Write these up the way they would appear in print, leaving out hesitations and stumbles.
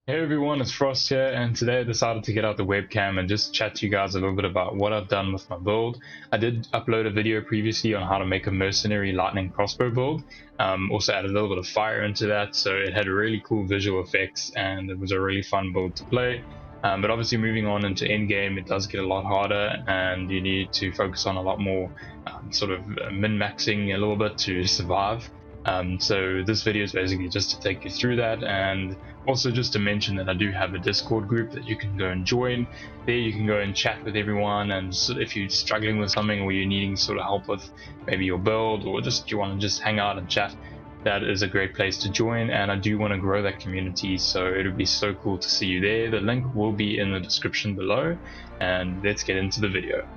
Hey everyone, it's Frost here, and today I decided to get out the webcam and just chat to you guys a little bit about what I've done with my build. I did upload a video previously on how to make a Mercenary Lightning Crossbow build. Also added a little bit of fire into that, so it had really cool visual effects and it was a really fun build to play. But obviously moving on into Endgame, it does get a lot harder and you need to focus on a lot more sort of min-maxing a little bit to survive. So this video is basically just to take you through that, and also just to mention that I do have a Discord group that you can go and join. There you can go and chat with everyone, and if you're struggling with something or you're needing sort of help with maybe your build, or just you want to just hang out and chat, that is a great place to join. And I do want to grow that community, so it would be so cool to see you there. The link will be in the description below, and let's get into the video.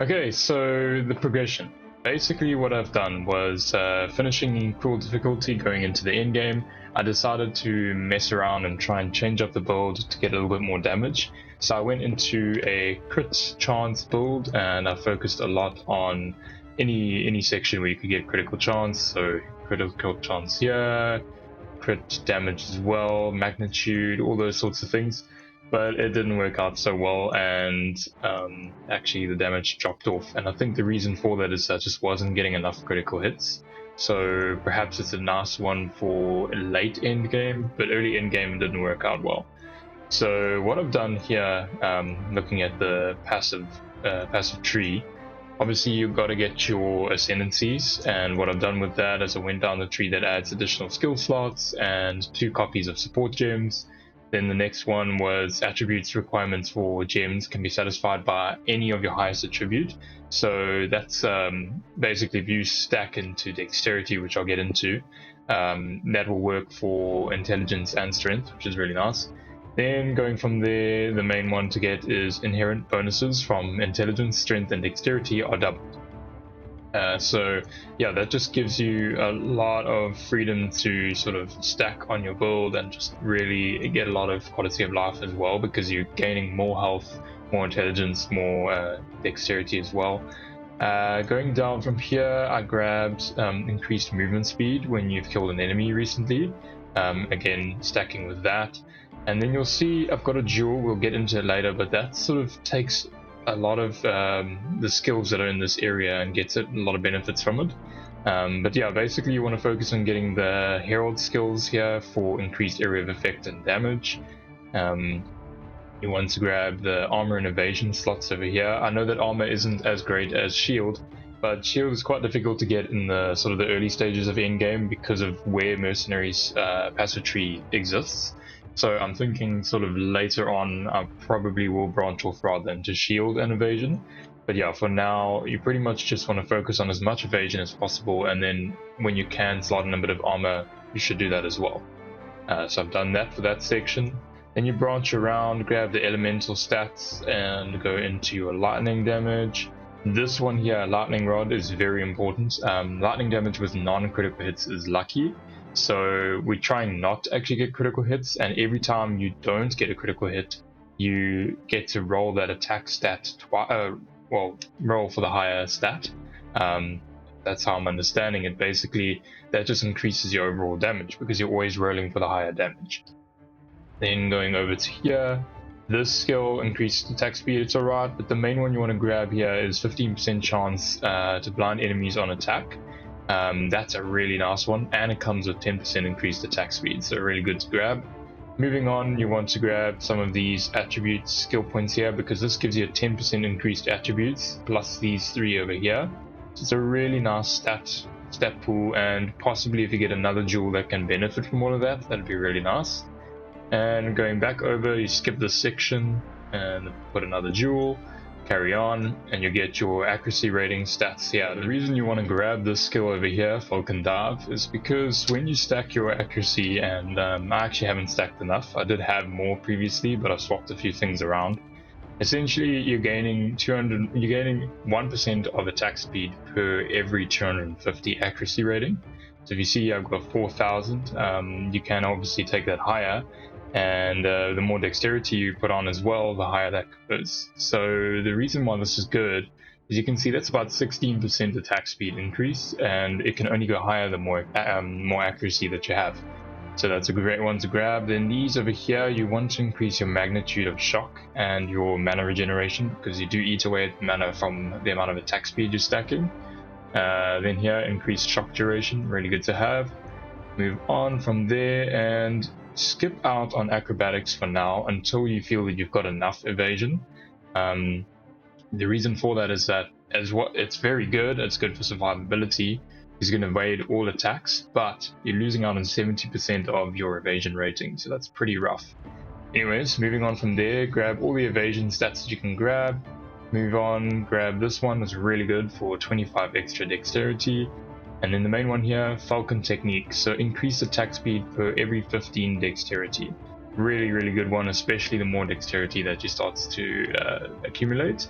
Okay, so the progression. Basically what I've done was finishing in cool difficulty going into the end game. I decided to mess around and try and change up the build to get a little bit more damage. So I went into a crit chance build and I focused a lot on any section where you could get critical chance. So critical chance here, crit damage as well, magnitude, all those sorts of things. But it didn't work out so well, and actually the damage dropped off, and I think the reason for that is I just wasn't getting enough critical hits. So perhaps it's a nice one for a late end game, but early end game didn't work out well. So what I've done here, looking at the passive tree, obviously you've got to get your ascendancies, and what I've done with that is I went down the tree that adds additional skill slots and 2 copies of support gems. Then the next one was attributes requirements for gems can be satisfied by any of your highest attribute. So that's basically if you stack into dexterity, which I'll get into, that will work for intelligence and strength, which is really nice. Then going from there, the main one to get is inherent bonuses from intelligence, strength, and dexterity are doubled. So yeah, that just gives you a lot of freedom to sort of stack on your build and just really get a lot of quality of life as well, because you're gaining more health, more intelligence, more dexterity as well. Going down from here, I grabbed increased movement speed when you've killed an enemy recently, again stacking with that. And then you'll see I've got a jewel, we'll get into it later, but that sort of takes a lot of the skills that are in this area and gets a lot of benefits from it. But yeah, basically you want to focus on getting the herald skills here for increased area of effect and damage. You want to grab the armor and evasion slots over here. I know that armor isn't as great as shield, but shield is quite difficult to get in the sort of the early stages of endgame because of where mercenaries passive tree exists. So I'm thinking sort of later on I probably will branch off rather into shield and evasion. But yeah, for now you pretty much just want to focus on as much evasion as possible, and then when you can slot in a bit of armor, you should do that as well. So I've done that for that section. Then you branch around, grab the elemental stats and go into your lightning damage. This one here, lightning rod, is very important. Lightning damage with non-critical hits is lucky. So we're trying not to actually get critical hits, and every time you don't get a critical hit, you get to roll that attack stat roll for the higher stat. That's how I'm understanding it. Basically, that just increases your overall damage because you're always rolling for the higher damage. Then going over to here, this skill increases attack speed, it's alright, but the main one you want to grab here is 15% chance to blind enemies on attack. That's a really nice one, and it comes with 10% increased attack speed, so really good to grab. Moving on, you want to grab some of these attributes skill points here, because this gives you a 10% increased attributes plus these 3 over here. So it's a really nice stat pool, and possibly if you get another jewel that can benefit from all of that, that'd be really nice. And going back over, you skip this section and put another jewel. Carry on, and you get your accuracy rating stats here. The reason you want to grab this skill over here, Falcon Dive, is because when you stack your accuracy, and I actually haven't stacked enough, I did have more previously, but I swapped a few things around. Essentially, you're gaining 1% of attack speed per every 250 accuracy rating. So if you see I've got 4000, you can obviously take that higher, and the more dexterity you put on as well, the higher that goes. So the reason why this is good As you can see, that's about 16% attack speed increase, and it can only go higher the more accuracy that you have. So that's a great one to grab. Then these over here, you want to increase your magnitude of shock and your mana regeneration, because you do eat away at mana from the amount of attack speed you're stacking. Then here, increase shock duration, really good to have. Move on from there and skip out on acrobatics for now until you feel that you've got enough evasion. The reason for that is that it's very good, it's good for survivability. He's going to evade all attacks, but you're losing out on 70% of your evasion rating, so that's pretty rough. Anyways, moving on from there, grab all the evasion stats that you can grab. Move on, grab this one, it's really good for 25 extra dexterity. And then the main one here, Falcon Technique, so increase attack speed per every 15 dexterity. Really good one, especially the more dexterity that you start to accumulate.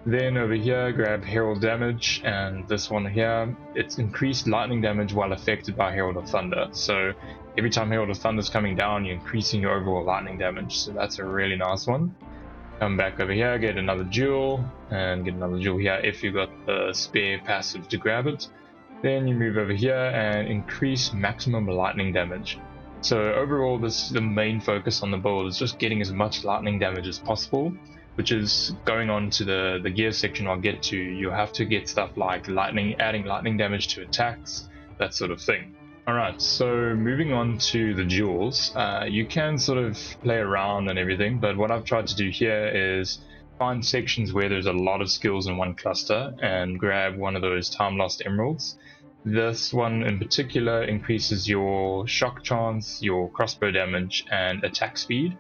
Then over here, grab Herald Damage, and this one here, it's increased lightning damage while affected by Herald of Thunder. So every time Herald of Thunder is coming down, you're increasing your overall lightning damage, so that's a really nice one. Come back over here, get another jewel, and get another jewel here if you got the spare passive to grab it. Then you move over here and increase maximum lightning damage. So overall, the main focus on the build is just getting as much lightning damage as possible, which is going on to the gear section I'll get to. You'll have to get stuff like adding lightning damage to attacks, that sort of thing. Alright, so moving on to the jewels, you can sort of play around and everything, but what I've tried to do here is find sections where there's a lot of skills in one cluster and grab one of those time lost emeralds. This one in particular increases your shock chance, your crossbow damage, and attack speed.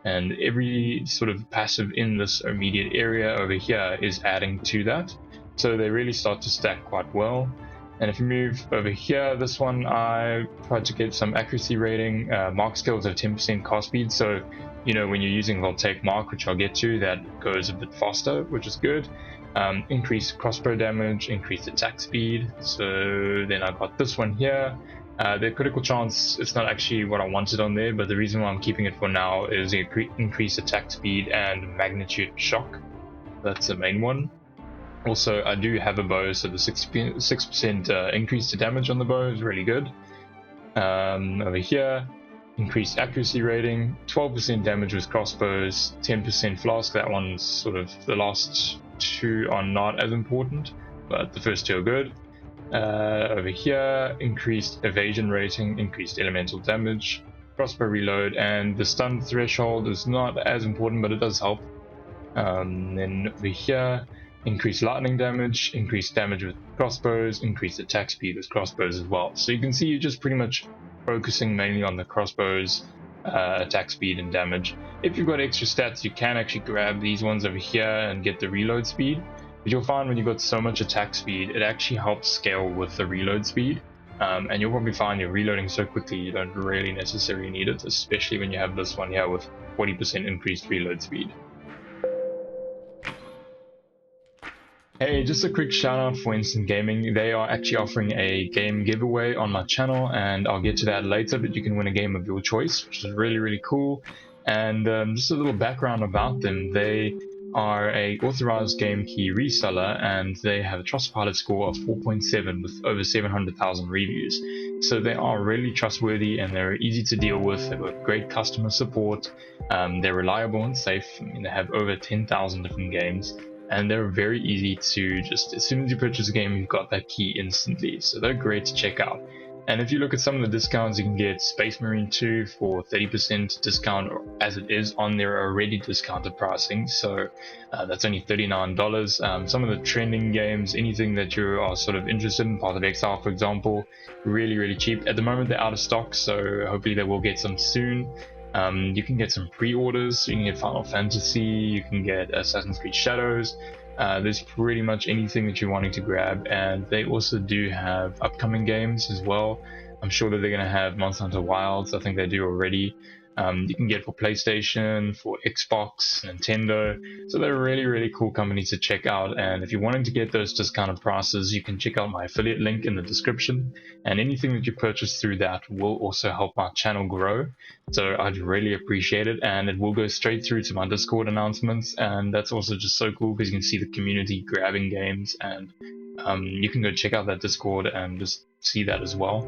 And every sort of passive in this immediate area over here is adding to that, so they really start to stack quite well. And if you move over here, this one I tried to get some accuracy rating. Mark skills have 10% cast speed, so you know when you're using Voltaic Mark, which I'll get to, that goes a bit faster, which is good. Increased crossbow damage, increased attack speed. So then I got this one here. The critical chance, it's not actually what I wanted on there, but the reason why I'm keeping it for now is increase attack speed and magnitude shock. That's the main one. Also, I do have a bow, so the 6% increase to damage on the bow is really good. Over here, increased accuracy rating, 12% damage with crossbows, 10% flask. That one's sort of, the last two are not as important, but the first two are good. Over here, increased evasion rating, increased elemental damage, crossbow reload, and the stun threshold is not as important, but it does help. Then over here, increased lightning damage, increased damage with crossbows, increased attack speed with crossbows as well. So you can see you're just pretty much focusing mainly on the crossbows, attack speed and damage. If you've got extra stats, you can actually grab these ones over here and get the reload speed. But you'll find when you've got so much attack speed, it actually helps scale with the reload speed. And you'll probably find you're reloading so quickly you don't really necessarily need it, especially when you have this one here with 40% increased reload speed. Hey, just a quick shout out for Instant Gaming. They are actually offering a game giveaway on my channel, and I'll get to that later, but you can win a game of your choice, which is really cool. And just a little background about them. They are a authorized game key reseller, and they have a Trustpilot score of 4.7 with over 700,000 reviews. So they are really trustworthy and they're easy to deal with. They've got great customer support. They're reliable and safe. I mean, they have over 10,000 different games. And they're very easy to just, as soon as you purchase a game, you've got that key instantly. So they're great to check out. And if you look at some of the discounts, you can get Space Marine 2 for 30% discount, as it is on their already discounted pricing. So that's only $39. Some of the trending games, anything that you are sort of interested in, Path of Exile for example, really cheap. At the moment they're out of stock, so hopefully they will get some soon. You can get some pre-orders, you can get Final Fantasy, you can get Assassin's Creed Shadows. There's pretty much anything that you're wanting to grab, and they also do have upcoming games as well. I'm sure that they're going to have Monster Hunter Wilds, I think they do already. you can get for PlayStation, for Xbox, Nintendo. So they're a really cool company to check out. And if you're wanting to get those discounted prices, you can check out my affiliate link in the description. And anything that you purchase through that will also help my channel grow. So I'd really appreciate it. And it will go straight through to my Discord announcements. And that's also just so cool because you can see the community grabbing games. And you can go check out that Discord and just see that as well.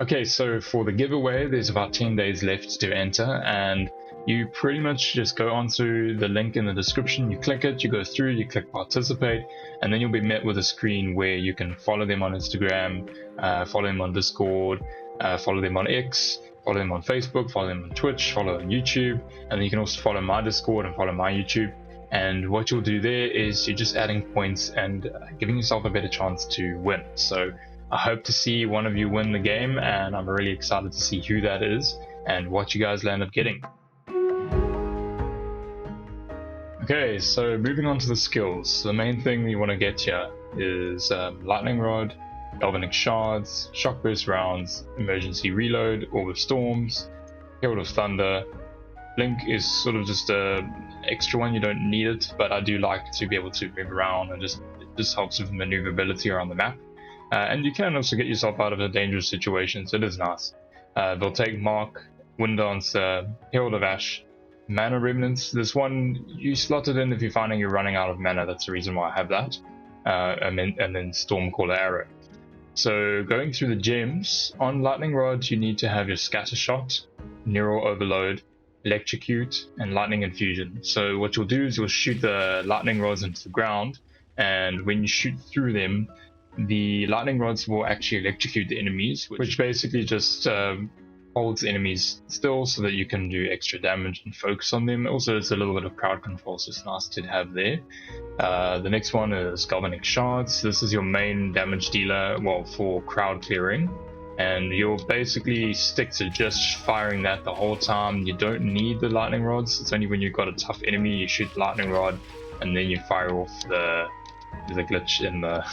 Okay, so for the giveaway, there's about 10 days left to enter, and you pretty much just go onto the link in the description, you click it, you go through, you click participate, and then you'll be met with a screen where you can follow them on Instagram, follow them on Discord, follow them on X, follow them on Facebook, follow them on Twitch, follow on YouTube, and then you can also follow my Discord and follow my YouTube. And what you'll do there is you're just adding points and giving yourself a better chance to win. So I hope to see one of you win the game, and I'm really excited to see who that is and what you guys end up getting. Okay, so moving on to the skills. The main thing you want to get here is Lightning Rod, Galvanic Shards, Shock Burst Rounds, Emergency Reload, Orb of Storms, Herald of Thunder. Blink is sort of just an extra one, you don't need it, but I do like to be able to move around, and it just helps with maneuverability around the map. And you can also get yourself out of a dangerous situation, so it is nice. They'll take Mark, Wind Dancer, Herald of Ash, Mana Remnants. This one, you slot it in if you're finding you're running out of mana, that's the reason why I have that. And then Stormcaller Arrow. So going through the gems, on Lightning Rod you need to have your Scatter Shot, Neural Overload, Electrocute, and Lightning Infusion. So what you'll do is you'll shoot the Lightning Rods into the ground, and when you shoot through them, the lightning rods will actually electrocute the enemies, which basically just holds enemies still so that you can do extra damage and focus on them. Also, it's a little bit of crowd control, so it's nice to have there. The next one is Galvanic Shards. This is your main damage dealer, well, for crowd clearing, and you'll basically stick to just firing that the whole time. You don't need the lightning rods. It's only when you've got a tough enemy you shoot the lightning rod, and then you fire off there's a glitch in the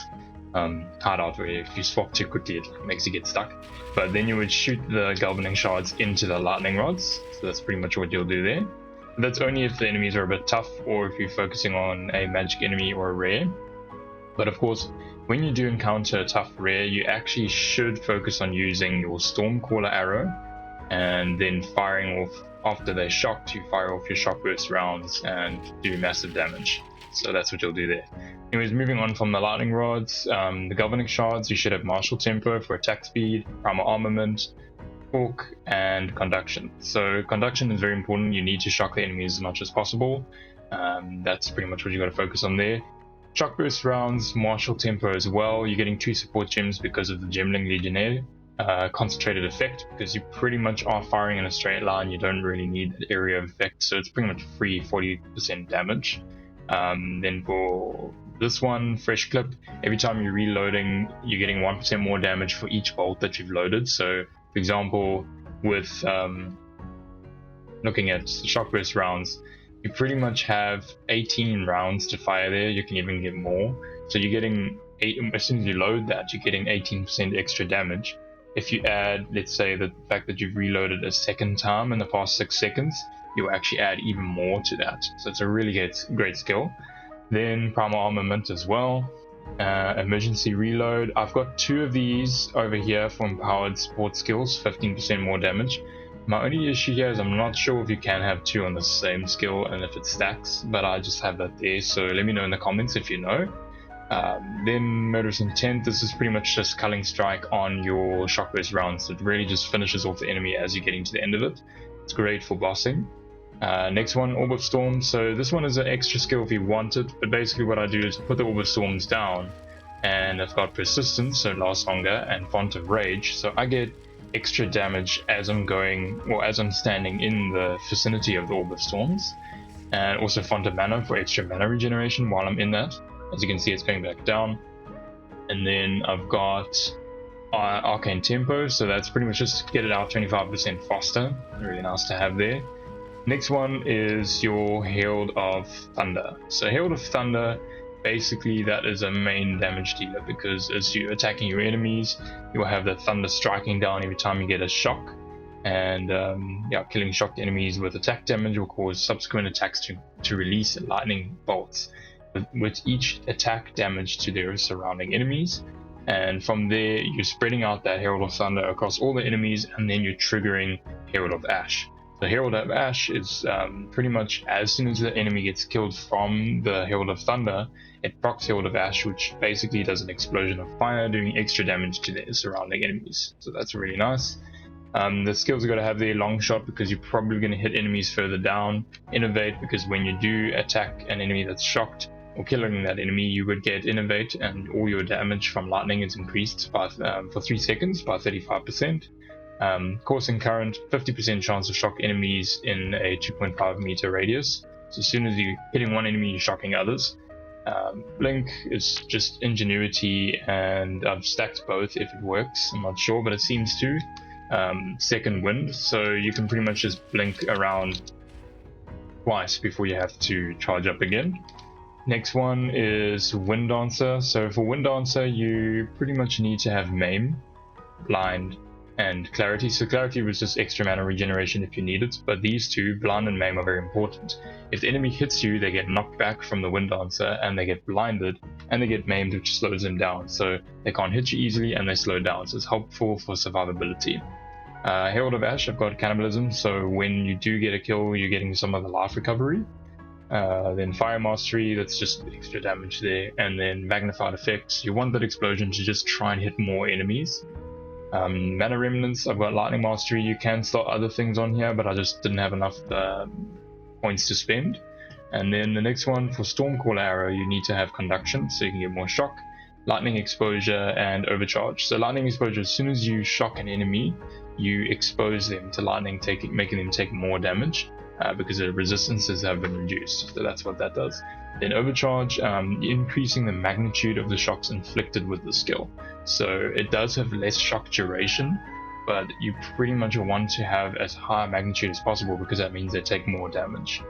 hideout where if you swap too quickly it makes you get stuck. But then you would shoot the galvanic shards into the lightning rods, so that's pretty much what you'll do there. That's only if the enemies are a bit tough or if you're focusing on a magic enemy or a rare. But of course, when you do encounter a tough rare, you actually should focus on using your Stormcaller Arrow, and then firing off, after they're shocked, you fire off your Shock Burst rounds and do massive damage. So that's what you'll do there. Anyways, moving on from the lightning rods, the galvanic shards, you should have martial tempo for attack speed, primal armament, torque, and conduction. So conduction is very important. You need to shock the enemies as much as possible. That's pretty much what you got to focus on there. Shock burst rounds, martial tempo as well. You're getting 2 support gems because of the Gemling Legionnaire. Concentrated effect, because you pretty much are firing in a straight line. You don't really need that area of effect, so it's pretty much free 40% damage. Then for this one, fresh clip, every time you're reloading you're getting 1% more damage for each bolt that you've loaded. So for example, with looking at shock burst rounds, you pretty much have 18 rounds to fire there. You can even get more, so you're getting as soon as you load that, you're getting 18% extra damage. If you add, let's say, the fact that you've reloaded a second time in the past 6 seconds, you'll actually add even more to that. So it's a really great skill. Then primal armament as well, emergency reload. I've got 2 of these over here from powered support skills, 15% more damage. My only issue here is I'm not sure if you can have 2 on the same skill and if it stacks, but I just have that there, so let me know in the comments if you know. Then Murderous Intent, this is pretty much just Culling Strike on your Shock Burst rounds. It really just finishes off the enemy as you're getting to the end of it. It's great for bossing. Next one, Orb of Storms. So this one is an extra skill if you want it, but basically what I do is put the Orb of Storms down, and I've got Persistence, so it lasts longer, and Font of Rage, so I get extra damage as I'm going, or as I'm standing in the vicinity of the Orb of Storms, and also Font of Mana for extra mana regeneration while I'm in that. As you can see, it's going back down. And then I've got Arcane Tempo, so that's pretty much just get it out 25% faster. Really nice to have there. Next one is your Herald of Thunder. So Herald of Thunder basically that is a main damage dealer, because as you're attacking your enemies, you'll have the thunder striking down every time you get a shock, and yeah, killing shocked enemies with attack damage will cause subsequent attacks to release lightning bolts with each attack damage to their surrounding enemies. And from there, you're spreading out that Herald of Thunder across all the enemies, and then you're triggering Herald of Ash. The Herald of Ash is pretty much as soon as the enemy gets killed from the Herald of Thunder, it procs Herald of Ash, which basically does an explosion of fire, doing extra damage to the surrounding enemies. So that's really nice. The skills are going to have their long shot, because you're probably going to hit enemies further down. Innovate, because when you do attack an enemy that's shocked, or killing that enemy, you would get Innovate, and all your damage from lightning is increased by, for 3 seconds by 35%. Coursing Current, 50% chance of shock enemies in a 2.5 meter radius. So as soon as you're hitting one enemy, you're shocking others. Blink is just ingenuity, and I've stacked both if it works. I'm not sure, but it seems to. Second Wind, so you can pretty much just blink around twice before you have to charge up again. Next one is Wind Dancer. So for Wind Dancer, you pretty much need to have Maim, Blind, and Clarity. So Clarity was just extra mana regeneration if you need it, but these two, Blind and Maim, are very important. If the enemy hits you, they get knocked back from the Wind Dancer, and they get blinded, and they get maimed, which slows them down. So they can't hit you easily, and they slow down. So it's helpful for survivability. Herald of Ash, I've got Cannibalism, so when you do get a kill, you're getting some of the life recovery. Then Fire Mastery, that's just extra damage there, and then Magnified Effects. You want that explosion to just try and hit more enemies. Mana Remnants, I've got Lightning Mastery. You can start other things on here, but I just didn't have enough points to spend. And then the next one, for Stormcaller Arrow, you need to have Conduction, so you can get more shock, Lightning Exposure, and Overcharge. So Lightning Exposure, as soon as you shock an enemy, you expose them to lightning, making them take more damage. Because the resistances have been reduced, so that's what that does. Then Overcharge, increasing the magnitude of the shocks inflicted with the skill. So it does have less shock duration, but you pretty much want to have as high a magnitude as possible, because that means they take more damage.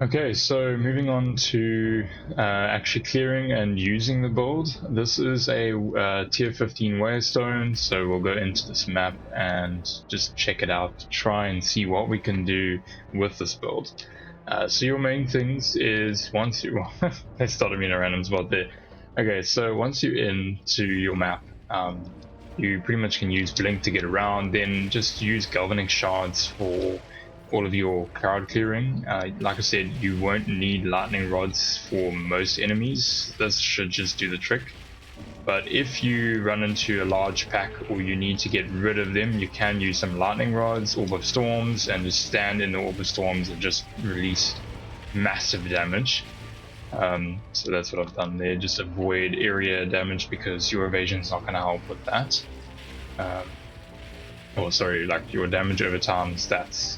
Okay, so moving on to actually clearing and using the build. This is a tier 15 Waystone, so we'll go into this map and just check it out, try and see what we can do with this build. So your main things is, once you, well, they started me in a random spot there. Okay, so once you're into your map, you pretty much can use Blink to get around, then just use Galvanic Shards for all of your crowd clearing. Like I said, you won't need lightning rods for most enemies. This should just do the trick. But if you run into a large pack, or you need to get rid of them, you can use some lightning rods, Orb of Storms, and just stand in the Orb of Storms and just release massive damage. So that's what I've done there. Just avoid area damage, because your evasion's not going to help with that. Or sorry, like your damage over time stats.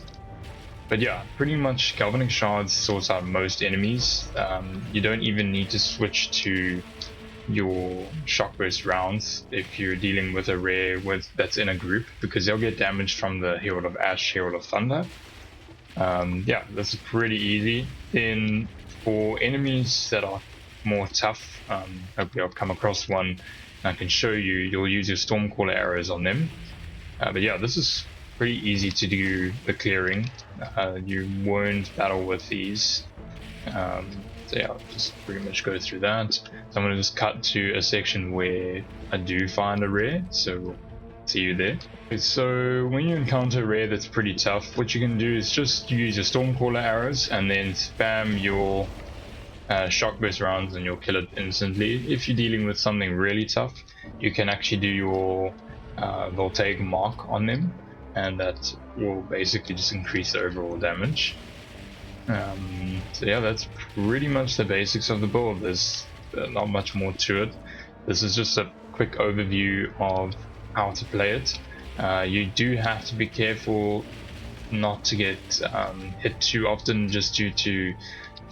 But yeah, pretty much Galvanic Shards sorts out most enemies. You don't even need to switch to your Shock Burst rounds if you're dealing with a rare that's in a group, because they'll get damaged from the Herald of Ash, Herald of Thunder. Yeah, that's pretty easy. Then for enemies that are more tough, hopefully I'll come across one I can show you. You'll use your Stormcaller arrows on them. But yeah, this is pretty easy to do the clearing. You won't battle with these. So yeah, I'll just pretty much go through that. So I'm going to just cut to a section where I do find a rare, so we'll see you there. Okay, so when you encounter a rare that's pretty tough, what you can do is just use your Stormcaller arrows and then spam your Shock Burst rounds, and you'll kill it instantly. If you're dealing with something really tough, you can actually do your Voltaic Mark on them, and that will basically just increase the overall damage. So yeah, that's pretty much the basics of the build. There's not much more to it. This is just a quick overview of how to play it. You do have to be careful not to get hit too often, just due to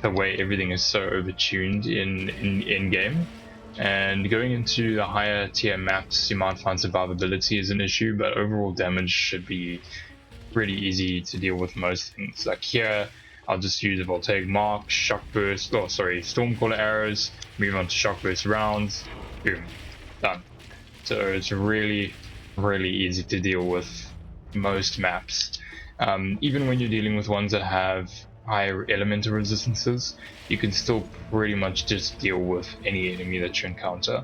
the way everything is so overtuned in game. And going into the higher tier maps, you might find survivability is an issue, but overall damage should be pretty easy to deal with most things. Like here, I'll just use a voltaic mark, shock burst, stormcaller arrows, move on to shock burst rounds, boom, done. So it's really easy to deal with most maps. Even when you're dealing with ones that have higher elemental resistances, you can still pretty much just deal with any enemy that you encounter.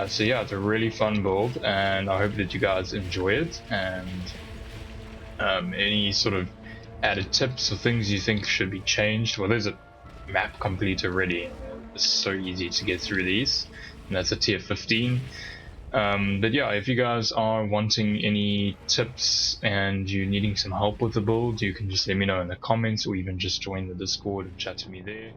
So yeah, it's a really fun build, and I hope that you guys enjoy it. And any sort of added tips or things you think should be changed? Well, there's a map complete already. It's so easy to get through these, and that's a tier 15. But yeah, if you guys are wanting any tips and you're needing some help with the build, you can just let me know in the comments, or even just join the Discord and chat to me there.